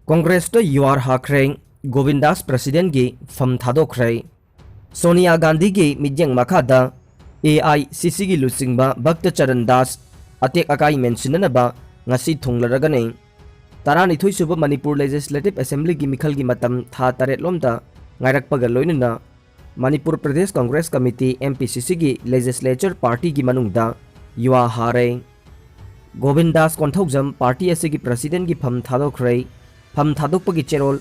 कांग्रेस तो you're हाख्रे Govindas president की फम थादोख्रे सोनिया गांधी की मिजेंग मखादा AICC की लुसिंगबा भक्त चरण दास अतेक अकाई मेंशननबा ngasi thunglaragane तारानिथोई सुब मणिपुर लेजिस्लेटिव असेंबली की मिखल की मतम था तरेट लोमदा ngairakpaga loinuna Manipur Pradesh Congress committee MPCC की लेजिस्लेचर पार्टी की मनुंगदा युवा हारे गोविंदास कोंथौजम पार्टी असे की प्रेसिडेंट की फम थादोख्रे फम थादोकपगी चेरोल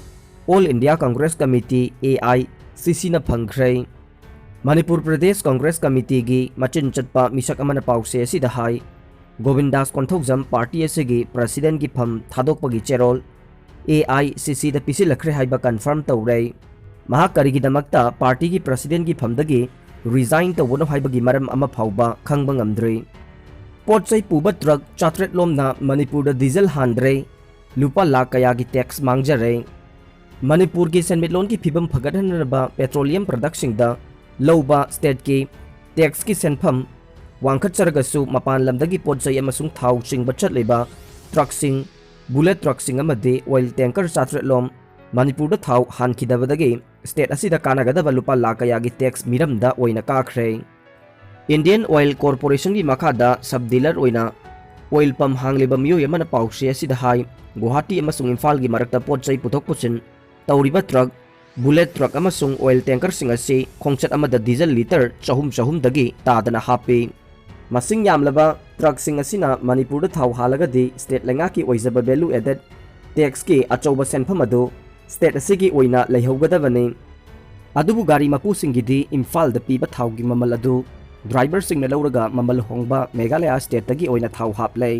All India Congress Committee AICC न फंग्रे मणिपुर प्रदेश कांग्रेस कमिटी की मचिन चटपा मिसक अमन पाउसे असिदा हाई गोविंदास कोंथौजम पार्टी असे की प्रेसिडेंट की फम थादोकपगी चेरोल AICC द पिसिलखरे हाइबा कंफर्म तौरे महाक करिगिदमक्ता पार्टी की प्रेसिडेंट की फमदगी रिजाइन तौबनो हाइबगी मरम अमा फाउबा खंगबा ngamdre पोटचै पुबा ट्रक चात्रेट लोमना मणिपुर डीजल हांद्रे लुपा लाख कया की टैक्स मांगजरे मणिपुर की सेन्मिटलोन की फिबम फगटहनबा पेट्रोलियम प्रोडक्ट्सिंग दा लौबा स्टेट की टैक्स की सेनफम वांखटचरगसु मपान लमदगी पोटचै अमसुंग थाउ चिंगबा चटलेबा ट्रकसिंग बुलेट ट्रकसिंग अमदे ऑयल टैंकर चात्रेट लोम मणिपुर थाउ हानखिदबदगी स्टेट असिदा कानागदबा लुपा लाख कया की टैक्स मिरमदा ओइना काखरे इंडियन ऑयल कॉर्पोरेशन की मखादा सब डीलर ओइना ऑयल पंप हांगलेबा मियोय अमना पाउसे असिदा हाई गुवाहाटी अमसुंग इम्फाल की मरक्ता पोटचै पुथोक पुचिन तौरिबा ट्रक बुलेट ट्रक अमसुंग ऑयल टैंकर सिंग असी खोंगचट अमदा डीजल लीटर चहुम दगी तादना हापी मसिंग यामलबा ट्रक सिंग असिना मणिपुर थाउ हालगदी स्टेट लेंगा की ओइजबा वैल्यू एडेड टैक्स की अचौबा सेनफम अदु स्टेट असी की ओइना लेहौगदबने अदुबु गाड़ी मपुसिंगिदी इम्फाल द पीबा थाउ की ममल अदु ड्राइवर सिंग लौरगा ममल होंगबा मेघालय स्टेट तगी ओइना थाउ हापले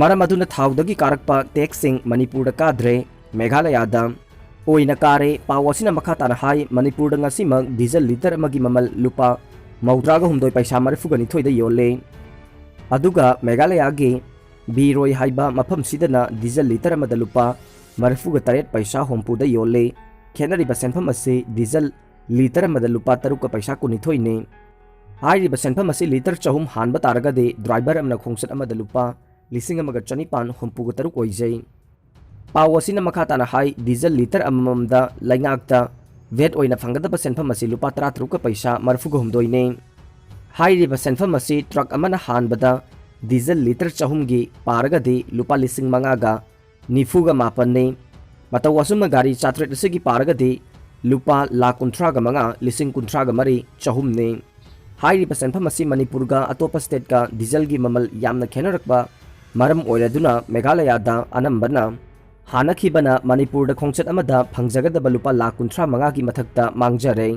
मरम अदुना थाउदगी कारकपा टैक्सिंग मणिपुर काद्रे मेघालय ओइना कारे पावसिना मखाताना हाई मणिपुर ngasimak डीजल लीटर अमगी ममल लुपा मौद्रागा हुमदोय पैसा मरफुगनि थोइदा योले अदुगा मेघालय गे बीरोय हाइबा मफम सिदना डीजल लीटर अमदा लुपा मरफुगा तरेट पैसा होमपुदा योले खेनरिबा सेनफम असे डीजल लीटर अमदा लुपा तरुका पैसा कुनिथोइने हाइरिबा सेनफम असे लीटर चहुम हानबा तारगदे ड्राइवर अमना खोंगसट अमदा लुपा लिसिंग अमगा चनिपान होमपुगा तरुक ओइजै पाव असिना मखाताना हाई डीजल लीटर अममदा लैंगाकता वेट ओइना फंगदबा सेनफम असे लुपा 33 पैसा मरफुगा हुमदोइने हाइरिबा सेनफम असे ट्रक अमना हानबदा डीजल लीटर चहुमगी पारगदे लुपा लिसिंग मंगागा निफुगा मापन्ने मतौ असुम गाड़ी चात्रेट असेगी पारगदे लुपा लाख 35 लिसिंग 35 चहुमने हाइरिबा सेनफम असे मणिपुरगा अतोपा स्टेट का डीजल की ममल यामना खेनरकबा मरम ओइरदुना मेघालयदा अनंबना हानखिबना मणिपुर खोंगचट अमदा फंगजगदबा लुपा लाख 35 की मथक्ता मांगजरे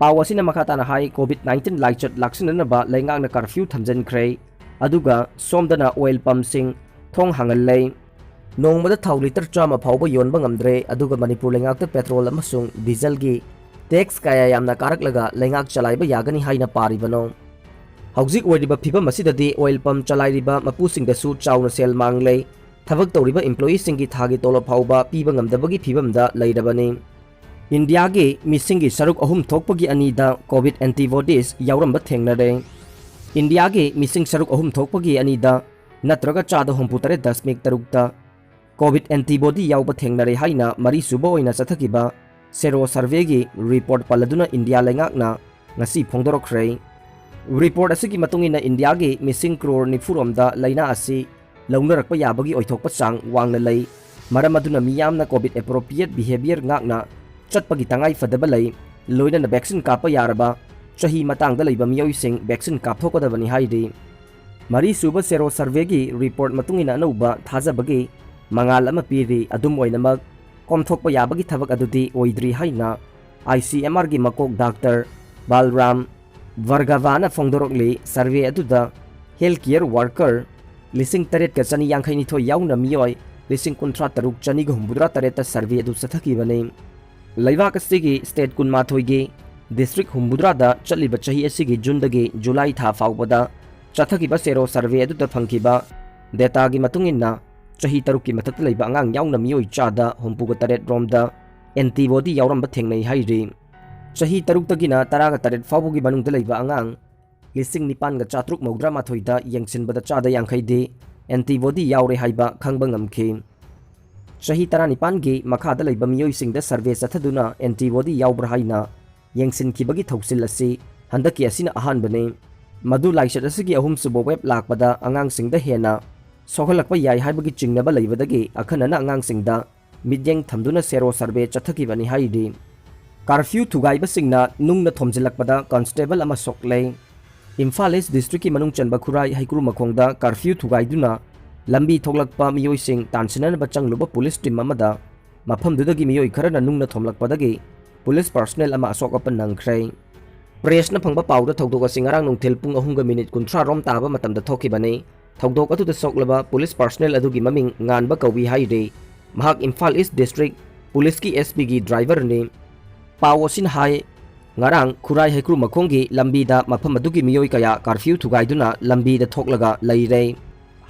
पावसिना मखाताना हाई कोविड-19 लाइचट लाक्सननबा लैंगांगना कर्फ्यू थमजनख्रे अदुगा सोमदना ऑयल पंपसिंग थोंग हांगल्लै नोंगमदा थाउ लीटर 100 फाउबा योनबा ngamdre अदुगा मणिपुर लैंगाकता पेट्रोल अमसुंग डीजल की टैक्स कया यामना कारकलगा लैंगाक चलाइबा यागनी हाइना पारिबनो हौजिक ओइरिबा फिबम असिददि ऑयल पंप चलाइरिबा मपुसिंगदसु चाउना सेल मांगलै थबक तौरिबा एम्प्लॉई सिंगी थागी तोलो फाउबा पीबा ngamdabagi फिबमदा लैरबने इंडिया के मिसिंगी सरुक अहुम थोकपगी अनीदा कोविड एंटीबॉडीज यावरंबा थेंगनरे इंडिया के मिसिंग सरुक अहुम थोकपगी अनीदा नत्रगा चादा होमपुतरे 10.3 कोविड एंटीबॉडी यावबा थेंगनरे हाइना मरी सुबा ओइना चथकिबा सेरो सर्वे की रिपोर्ट पलदुना इंडिया लैंगाकना ngasi फोंदोरखरे रिपोर्ट असगी मतुंगिना इंडिया के मिसिंग क्रोर निफुरोमदा लैना असि लौनरकपा याबगी ओइथोकपा चांग वांगना लै मरम अदुना मियामना कोविड एप्रोप्रिएट बिहेवियर ngakna चटपगी तंगाई फदबा लै लोइना वैक्सीन कापा यारबा चही मतांगदा लैबा मियोइसिंग वैक्सीन कापथोकदबनी हाइदि मरी सुबा सेरो सर्वे की रिपोर्ट मतुंगिना अनौबा थाजबगी मंगाल अमा पीरि अदुम ओइनमक कोमथोकपा याबगी थबक अदुदि ओइद्रि हाइना ICMR की मकोक डॉक्टर बालराम वर्गावाना फोंदोरकली सर्वे अदुदा हेल्थ केयर वर्कर लिसिंग तरेट का चनी यांखैनिथो याउना मियोय लिसिंग 53 चनी हुमबुद्रा तरेट सर्वे अदु सथकिबने लैवाक असिगी स्टेट 12 गी डिस्ट्रिक्ट हुमबुद्रादा चलिबा चही असिगी जुनदगी जुलाई था फाउबदा चथकिबा सेरो सर्वे अदुदा फंकिबा डेटा की मतुंगिना चही 3 की मथक लैबा अंगांग याउना मियोय चादा हुमपुगा तरेट रोमदा एंटीबॉडी यावरंबा थेंगनै हाइरि चही 3 तगिना 13 फाउबगी मनुंगदा लैबा अंगांग लिसिंग 9,493 यंगसिनबदा चादा यांखैदे antibody यावरे हाइबा खंगबा ngamखि Chahi 19 gi makhada leiba miyoisingda survey chathaduna antibody yaubra haina yengsinkhibagi thausil asi handaki asina ahanbane madu laisat asigi ahum subo web lakpada angangsingda hena sohalakpa yai haibagi chingnaba leibadagi akhanana angangsingda midyeng thamduna sero survey chathakibani haidi curfew thugaibasingna nungna thomjilakpada constable ama soklei Imphal East District ki manung chanba khurai haikuru makhongda curfew thugaiduna lambi thoklakpa miyoising tansinana bachangluba police team amada mafamdudagi miyoi kharana nungna thomlakpadagi police personnel ama asokapan nangkhrei press na phangba pawda thokdoka singarang nungthil pung 3:30 rom taba matamda thokibani thokdok atu da soklaba police personnel adugi maming nganba kawi haide mahak Imphal East District police ki SP gi driver ni pawosin hai ngarang khurai haikru makhongi lambi da mafam adugi miyoi kaya curfew thugaiduna lambi da thoklaga leire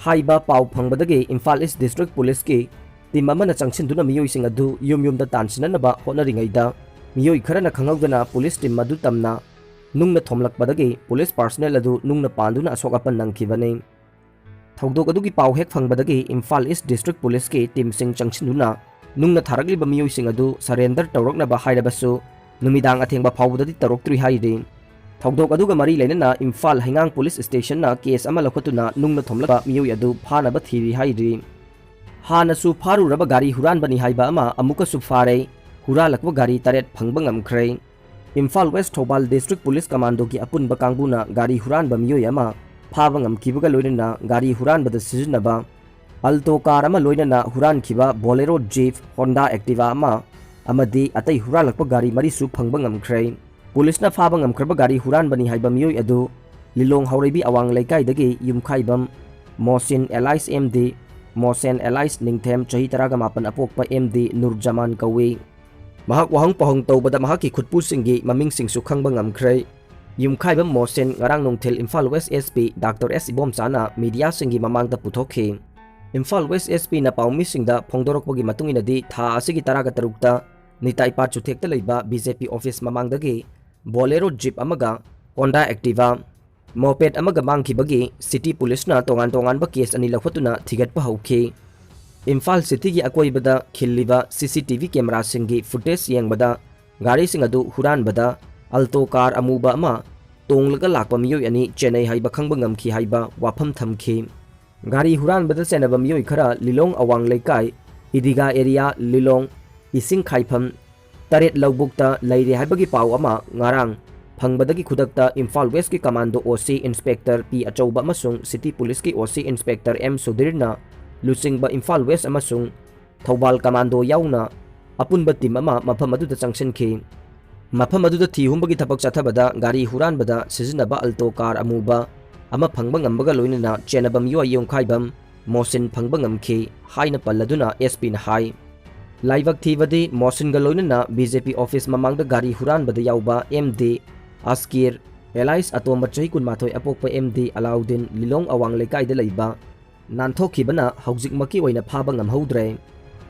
haiba paw phangbadagi Imphal East District Police ki team amana changchinduna miyoi sing adu yum da tansinanaba honaringaida miyoi kharana khangawdana police team madu tamna nungna thomlakpadagi police personnel adu nungna panduna asokapan nangkhibani thokdok adugi paw hek phangbadagi Imphal East District Police ki team sing changchinduna nungna tharagliba miyoi sing adu surrender tawraknaba hairabasu numidang athengba phawbudadi taroktri haide thokdok aduga mari leinana Imphal Hingang Police Station na case ama lokhatuna nungna thomlaba miyoi adu phanaba thiri haide hanasu pharuraba gari huran bani haiba ama amuka su phare huralakwa gari taret phangba ngamkhrei Imphal West Thobal District Police Commando ki apunba kangbuna gari huran ba miyoi ama phaba ngamkibaga loinana gari huran bada sijinaba alto car ama loinana huran khiba Bolero Jeep Honda Activa ama amadi atai huralakpa gari mari su phangba ngamkhrei police na phaba ngamkhraba gari huran bani haiba miyoi adu Lilong Haurebi awang laikai dagi yumkhaibam Mosin Elias MD Mosen Elias Ningthem chahi 18 apokpa MD Nurjaman kawi mahak wahang pahong tawbada mahaki khutpu singgi maming singsu khangba ngamkhrei yumkhaibam Mosen ngarang nongthil Imphal West SP Dr. S Ibom Chana media singgi mamangda puthokhi Imphal West SP na pawmi singda phongdorokpagi matunginadi tha asigi 13 ta nitai pa chuthekta leiba BJP office mamangdagi Bolero Jeep amaga Honda Activa moped amaga mangkhibagi city police na tongan ba case ani lawhatuna thigatpa hauki Imphal City gi akoibada khilliba CCTV camera singi footage yengbada gari singadu huran bada alto car amuba ama tonglaga lakpa miyoi ani Chennai haiba khangba ngamkhi haiba wafam thamki gari huran bada chenaba miyoi khara Lilong awang leikai Idiga area Lilong ising khaifam taret laubukta leire haibagi paw ama ngarang phangbadagi khudakta Imphal West ki commando OC Inspector P Achauba amasung City Police ki OC Inspector M Sudirna lusingba Imphal West amasung Thobal commando yauna apunba team ama mafam aduda changsinki mafam aduda thihumbagi thapak chathabada gari huran bada sijinaba alto car amuba ama phangba ngambaga loinana chenabam yu ayongkhaibam Mosin phangba ngamki haina palladuna SP na hai laibak thibadi Mosin ga loinana BJP office mamangda gari huran bada yauba MD Askir Elias Atomba chahi 18 apokpa MD Alauddin Lilong awang leikai da leiba nanthokibana haujikmaki oina phaba ngamhodre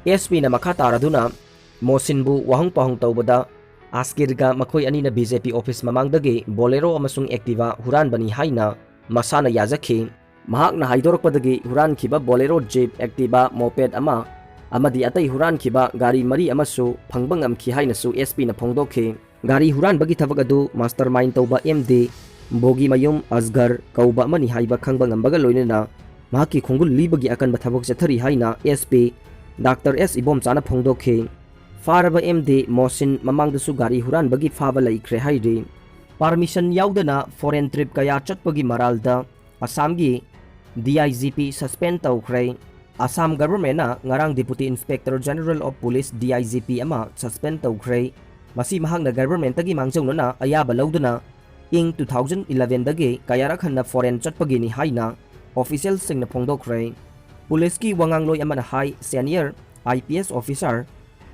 SP na makha taraduna Mosinbu wahang pahong tawbada Askirga makhoi anina BJP office mamangdagi Bolero amasung Activa huran bani haina masana yazakhi mahakna haidorokpadagi huran khiba Bolero Jeep Activa moped ama amadi atai huran khiba gari mari amasu phangba ngamkhi hainasu SP na phongdokhi gari huran bagi thabak adu mastermind tawba MD Bogi Mayum Asgar kauba mani haiba khangba ngambaga loinena mahaki khongul libagi akan bathabok chathari haina SP Dr. S Ibom Chana phongdokhi faraba MD Mosin mamangdasu gari huran bagi phaba laikre haidi permission yaudana foreign trip kaya chatpagi maralda Assamgi DIGP suspend tawkhre Assam government na ngarang Deputy Inspector General of Police DIGP ama suspend tawkhre masi mahakna government tagi mangjauna na ayaba lauduna ing 2011 dagi kayarak hanna foreign chatpagi ni haina official singna phongdokre police ki wangangloi amana hai senior IPS officer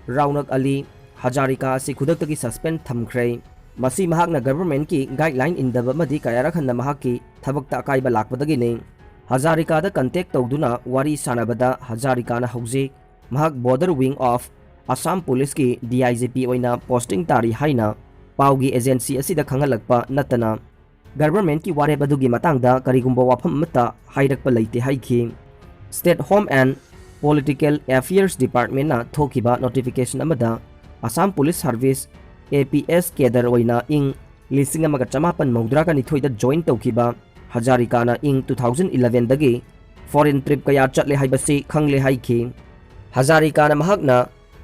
Raunak Ali Hazarika si khudaktagi suspend thamkhre masi mahakna government ki guideline indaba madi kayarak hanna mahaki thabakta akaiba lakpadagi ne Hazarika da contact tawduna wari sanabada Hazarika na hauji mahak border wing of Assam Police ki DIGP oina posting tari haina paugi agency asida khangalakpa natana government ki ware badugi matangda karigumba wafam mata hairakpa leite haiki State Home and Political Affairs Department na thokiba notification amada Assam Police Service APS Kedar oina ing lising amaga chamapan maudra ka nithoida join tawkiba Hazarika na ing 2011 dagi foreign trip kaya chatle haibasi khangle haiki Hazarika na mahakna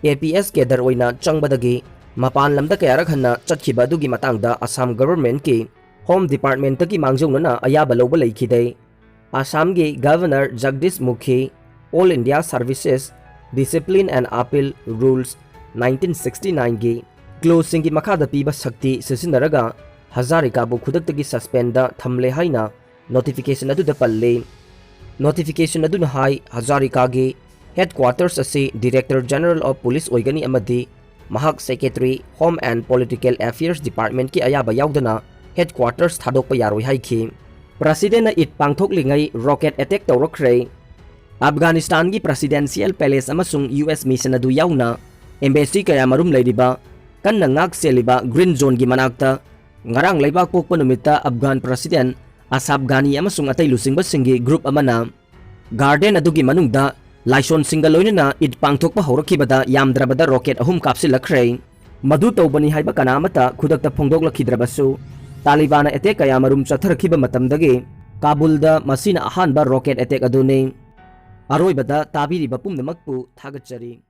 APS Kedar oina changbadagi mapan lamda kaya rakhanna chatkhiba dugi matangda Assam government ki Home Department ki mangjong na ayaba lawba laikhide Assam gi Governor Jagdish Mukhi All India Services Discipline and Appeal Rules 1969 gi closing gi makhada piba sakti sisinaraga Hazarika bu khudaktagi suspend da thamle haina notification adu da palle notification adu na hai Hazarika gi headquarters ase Director General of Police oigani amadi mahak Secretary Home and Political Affairs Department ki ayaba yaudana headquarters thadokpa yaroi haiki President na it pangthoklingai rocket attack tawrakre Afghanistan gi Presidential Palace amasung US mission adu yauna embassy kaya marum leiriba kanna ngak seliba green zone gi manakta ngarang leibak pokpa numita Afghan President Ashraf Ghani amasung atay lusingba singi group amana garden adugi manungda laison single loina it pangthokpa horakibada yamdrabada rocket ahum kapsilakre madu tawbani haiba kanamata khudakta phongdoklakidrabasu Taliban attack kaya marum chatharakhiba matamdagi Kabulda masina ahanba rocket attack adune Aroibada tabiriba pumnamakpu thagachari